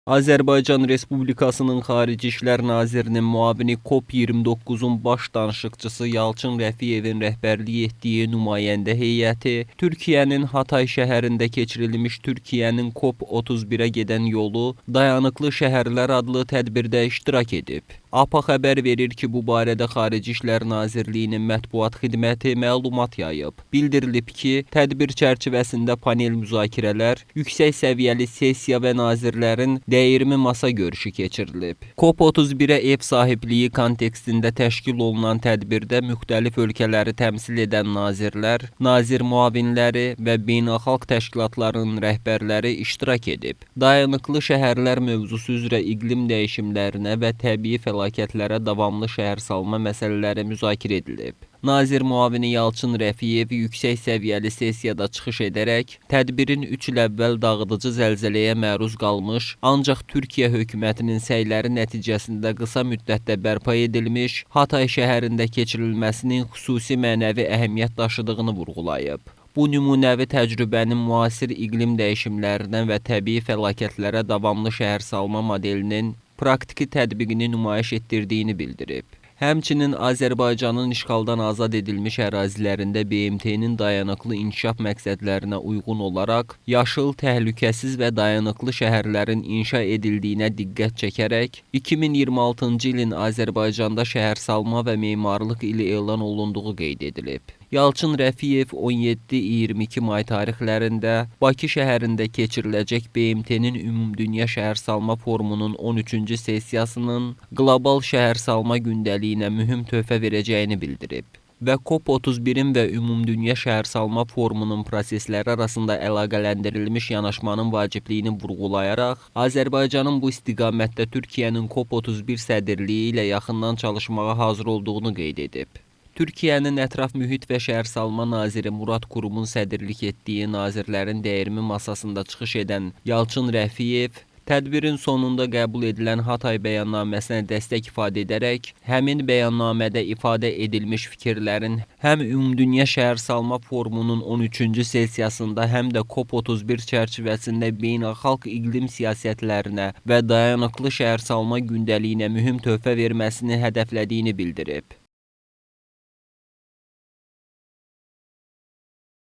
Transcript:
Azərbaycan Respublikasının Xarici İşlər Nazirinin müavini COP29-un baş danışıqçısı Yalçın Rəfiyevin rəhbərlik etdiyi nümayəndə heyəti Türkiyənin Hatay şəhərində keçirilmiş Türkiyənin COP31-ə gedən yolu Dayanıqlı Şəhərlər adlı tədbirdə iştirak edib. APA xəbər verir ki, bu barədə Xarici İşlər Nazirliyinin mətbuat xidməti məlumat yayıb. Bildirilib ki, tədbir çərçivəsində panel müzakirələr, yüksək səviyyəli sessiya və nazirlərin dəyirmi masa görüşü keçirilib. COP31-ə ev sahibliyi kontekstində təşkil olunan tədbirdə müxtəlif ölkələri təmsil edən nazirlər, nazir müavinləri və beynəlxalq təşkilatların rəhbərləri iştirak edib. Dayanıqlı şəhərlər mövzusu üzrə iqlim dəyişimlərinə və təbii fəlakətlərə davamlı şəhərsalma məsələləri müzakirə edilib. Nazir müavini Yalçın Rəfiyev yüksək səviyyəli sessiyada çıxış edərək, tədbirin 3 il əvvəl dağıdıcı zəlzələyə məruz qalmış, ancaq Türkiyə hökumətinin səyləri nəticəsində qısa müddətdə bərpa edilmiş Hatay şəhərində keçirilməsinin xüsusi mənəvi əhəmiyyət daşıdığını vurğulayıb. Bu nümunəvi təcrübənin müasir iqlim dəyişimlərindən və təbii fəlakətlərə davamlı şəhərsalma modelinin praktiki tətbiqini nümayiş etdirdiyini bildirib. Həmçinin Azərbaycanın işğaldan azad edilmiş ərazilərində BMT-nin dayanıqlı inkişaf məqsədlərinə uyğun olaraq yaşıl, təhlükəsiz və dayanıqlı şəhərlərin inşa edildiyinə diqqət çəkərək 2026-cı ilin Azərbaycanda şəhərsalma və memarlıq ili elan olunduğu qeyd edilib. Yalçın Rəfiyev 17-22 may tarixlərində Bakı şəhərində keçiriləcək BMT-nin Ümumdünya Şəhərsalma Forumunun 13-cü sessiyasının qlobal şəhərsalma gündəliyinə mühüm töhfə verəcəyini bildirib və COP31-in və Ümumdünya Şəhərsalma Forumunun prosesləri arasında əlaqələndirilmiş yanaşmanın vacibliyini vurğulayaraq, Azərbaycanın bu istiqamətdə Türkiyənin COP31 sədrliyi ilə yaxından çalışmağa hazır olduğunu qeyd edib. Türkiyənin Ətraf Mühit və Şəhərsalma naziri Murad Qurumun sədrlik etdiyi nazirlərin dəyirmi masasında çıxış edən Yalçın Rəfiyev, tədbirin sonunda qəbul edilən Hatay bəyannaməsinə dəstək ifadə edərək, həmin bəyannamədə ifadə edilmiş fikirlərin həm Ümumdünya Şəhərsalma Forumunun 13-cü sessiyasında, həm də COP31 çərçivəsində beynəlxalq iqlim siyasətlərinə və dayanıqlı şəhərsalma gündəliyinə mühüm töhfə verməsini hədəflədiyini bildirib.